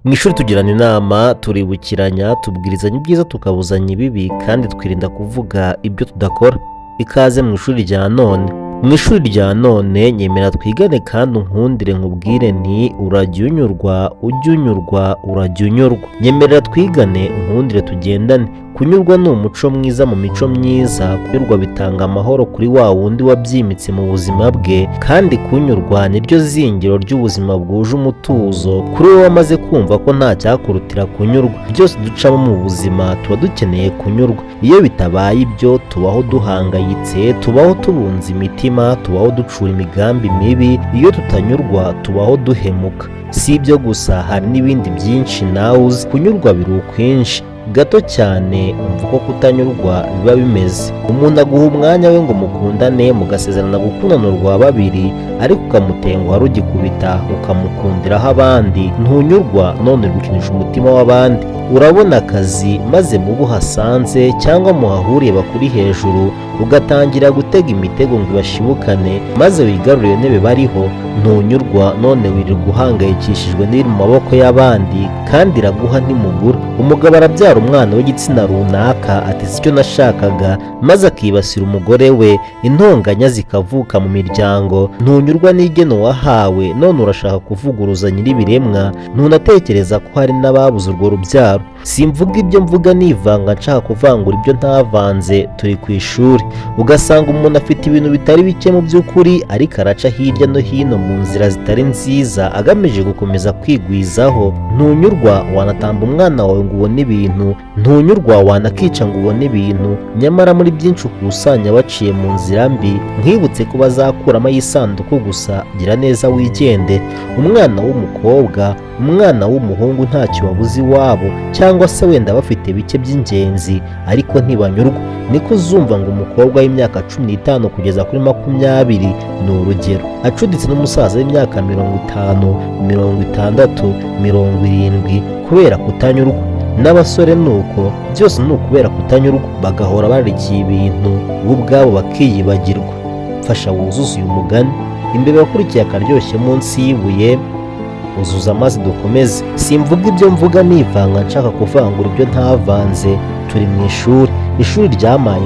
Mu ishuri tugirana inama, turibukiranya, tubwirizanya ibyiza tukabuzanya ibibi kandi twirinda kuvuga ibyo tudakora. Ikaze mu ishuri rya none. Mu ishuri rya none nyemera twigane kandi unkundire nkubwire nti urajya unyurwa, ujye unyurwa, urajya unyurwa. Nyemerera twigane unkundire tugendane. Kunyurwa ni umuco mwiza mu mico myiza, kunyurwa bitanga amahoro kuri wa wundi wabyimitse mu buzima bwe, kandi kunyurwa niryo zingiro ry'ubuzima bwuje umutuzo kuri wowe wamaze kumva ko nta cyakurutira kunyurwa. Byose ducamo mu buzima tuba dukeneye kunyurwa. Iyo bitabaye ibyo tubaho duhangayitse, tubaho tubunze imitima, tubaho ducura imigambi mibi. Iyo tutanyurwa tubaho duhemuka. Si ibyo gusa, hari n'ibindi byinshi nawe uzi. Kunyurwa biri ukwinshi, gato cyane umva uko kutanyurwa biba bimeze. Umuntu aguha umwanya we ngo mukundane, mugasezerana gukundana urwa babiri, ariko ukamutenguha rugikubita, ukamukundiraho abandi. Ntunyurwa, none uri gukinisha umutima w'abandi. Urabona akazi maze mubo uhasanze cyangwa muhahuriye bakuri hejuru, ugatangira gutega imitego ngo ibashibukane, maze wigarurire iyo ntebe bariho. Ntunyurwa, none wirirwa uhangayikishijwe n'iri mu maboko y'abandi, kandi iraguha ntimugura. Umugabo arabyara umwana w'igitsina runaka, ati si cyo nashakaga, maze akibasira umugore we, intonganya zikavuka mu miryango. Ntunyurwa n'igeno wahawe, none urashaka kuvuguruza nyir'ibiremwa. Ntunatekereza ko hari n'ababuze urwo rubyaro. Simvuga ibyo mvuga nivanga nshaka kuvangura ibyo ntavanze. Turi ku ishuri, ugasanga umuntu afite ibintu bitari bike mu by'ukuri, ariko araca hirya no hino mu nzira zitari nziza agamije gukomeza kwigwizaho. Ntunyurwa, wanatamba umwana wawe ngo ubone ibintu. Ntunyurwa, wanakica ngo ubone ibintu, nyamara muri byinshi ukusanya waciye mu nzira mbi. Nkwibutse ko bazakuramo ay'isanduku gusa, gira neza wigendere. Umwana w'umukobwa, umwana w'umuhungu ntacyo wabuze iwabo, cyangwa se wenda bafite bike by'ingenzi ariko ntibanyurwa. Niko uzumva ngo umukobwa w'imyaka 15 kugeza kuri 20 ni urugero, acuditse n'umusaza w'imyaka 50, 60, 70 kubera kutanyurwa. N'abasore nuko, byose ni ukubera kutanyurwa, bagahora barikiye ibintu bo ubwabo bakiyibagirwa. Mfasha wuzuze uyu mugani. Imbere wakurikiye akaryoshye munsi y'ibuye, uzuza maze dukomeze. Simvuga ibyo mvuga nivanga nshaka kuvangura ibyo ntavanze. Turi mu ishuri, ishuri ryamaye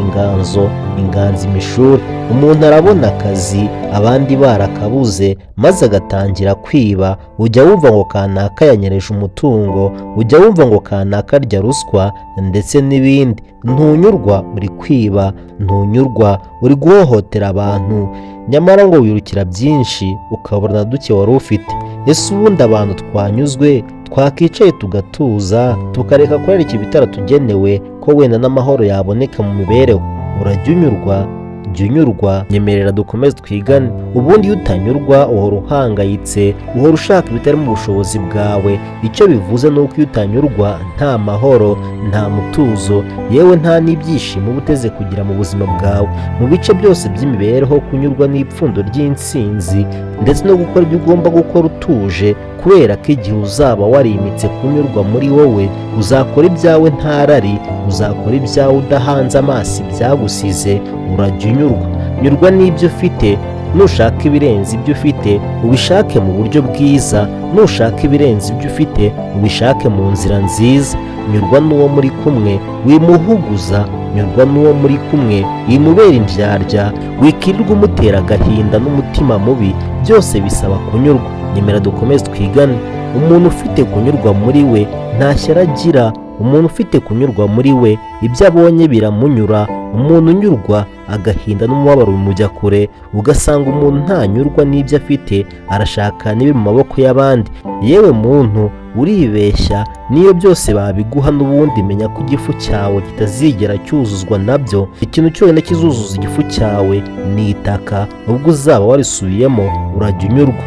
inganzo imishuri. Umuntu arabona akazi abandi barakabuze, maze agatangira kwiba. Ujya wumva ngo kanaka yanyereje umutungo, ujya wumva ngo kanaka arya ruswa, ndetse n'ibindi. Ntunyurwa, uri kwiba. Ntunyurwa, uri guhohotera abantu, nyamara ngo wirukira byinshi ukabona na duke wari ufite. Ese ubundi abantu twanyuzwe twakicaye tugatuza, tukareka kurarika ibitaratugenewe, ko wenda n'amahoro yaboneka mu mibereho? Urajya unyurwa, jya unyurwa. Nyemerera dukomeze twigane. Ubundi iyo utanyurwa uhora uhangayitse, uhora ushaka ibitari mu bushobozi bwawe. Icyo bivuze ni uko iyo utanyurwa nta mahoro, nta mutuzo, yewe nta n'ibyishimo uba uteze kugira mu buzima bwawe. Mu bice byose by'imibereho, kunyurwa ni ipfundo ry'intsinzi, ndetse no gukora ibyo ugomba gukora utuje, kubera ko igihe uzaba warimitse kunyurwa muri wowe, uzakora ibyawe nta rari, uzakora ibyawe udahanze amaso ibyagusize. Urajya unyurwa. Nyurwa n'ibyo ufite. Nushaka ibirenze ibyo ufite, ubishake mu buryo bwiza. Nushaka ibirenze ibyo ufite, ubishake mu nzira nziza. Nyurwa n'uwo muri kumwe, wimuhuguza. Nyurwa n'uwo muri kumwe, wimubera indyarya. Wikirirwa umutera agahinda n'umutima mubi. Byose bisaba kunyurwa. Nyemera dukomeze twigane. Umuntu ufite kunyurwa muri we nta shyari agira. Umuntu ufite kunyurwa muri we, ibyo abonye biramunyura. Umuntu unyurwa, agahinda n'umubabaro bimujya kure. Ugasanga umuntu ntanyurwa n'ibyo afite, arashaka n'ibiri mu maboko y'abandi. Yewe muntu, uribeshya. Niyo byose babiguha n'ubundi menya ko igifu cyawe kitazigera cyuzuzwa nabyo. Ikintu cyonyine kizuzuza igifu cyawe ni itaka. Ubwo uzaba warisubiyemo urajya unyurwa.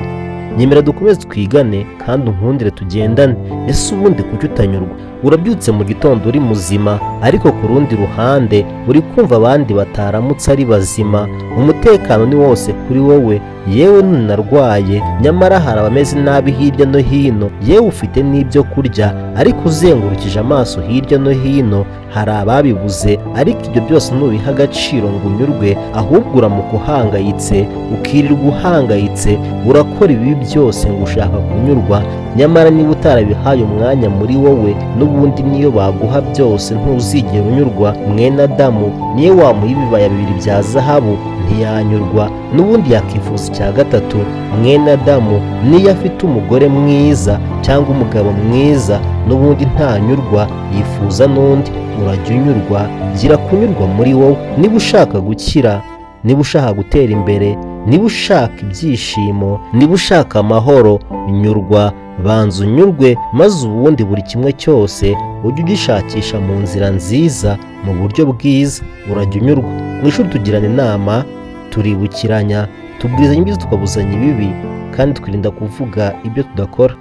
Nyemera dukomeze twigane kandi unkundire tugendane. Ese ubundi kuki utanyurwa? Urabyutse mu gitondo uri muzima, ariko ku rundi ruhande uri kumva abandi bataramutse ari bazima. Umutekano ni wose kuri wowe, yewe nunarwaye, nyamara hari abameze nabi hirya no hino, yewe ufite n'ibyo kurya ariko uzengurukije amaso hirya no hino hari ababibuze, ariko ibyo byose nubiha agaciro ngo unyurwe, ahubwo uramuka uhangayitse, ukirirwa uhangayitse, urakora ibi byose ngo ushaka kunyurwa, nyamara niba utarabihaye umwanya muri wowe, n'ubundi niyo baguha byose ntuzigera unyurwa. Mwene Adamu niyo wamuha ibibaya bibiri bya zahabu ntiyanyurwa, n'ubundi yakifuza icya gatatu. Mwene Adamu niyo afite umugore mwiza cyangwa umugabo mwiza, n'ubundi ntanyurwa, yifuza n'undi. Urajya unyurwa, gira kunyurwa muri wowe. Niba ushaka gukira, niba ushaka gutera imbere, niba ushaka ibyishimo, niba ushaka amahoro, nyurwa, banza unyurwe, maze ubundi buri kimwe cyose ujye ugishakisha mu nzira nziza, mu buryo bwiza. Urajya unyurwa. Mu ishuri tugirana inama, turibukiranya, tubwirizanya ibyiza tukabuzanya ibibi, kandi twirinda kuvuga ibyo tudakora.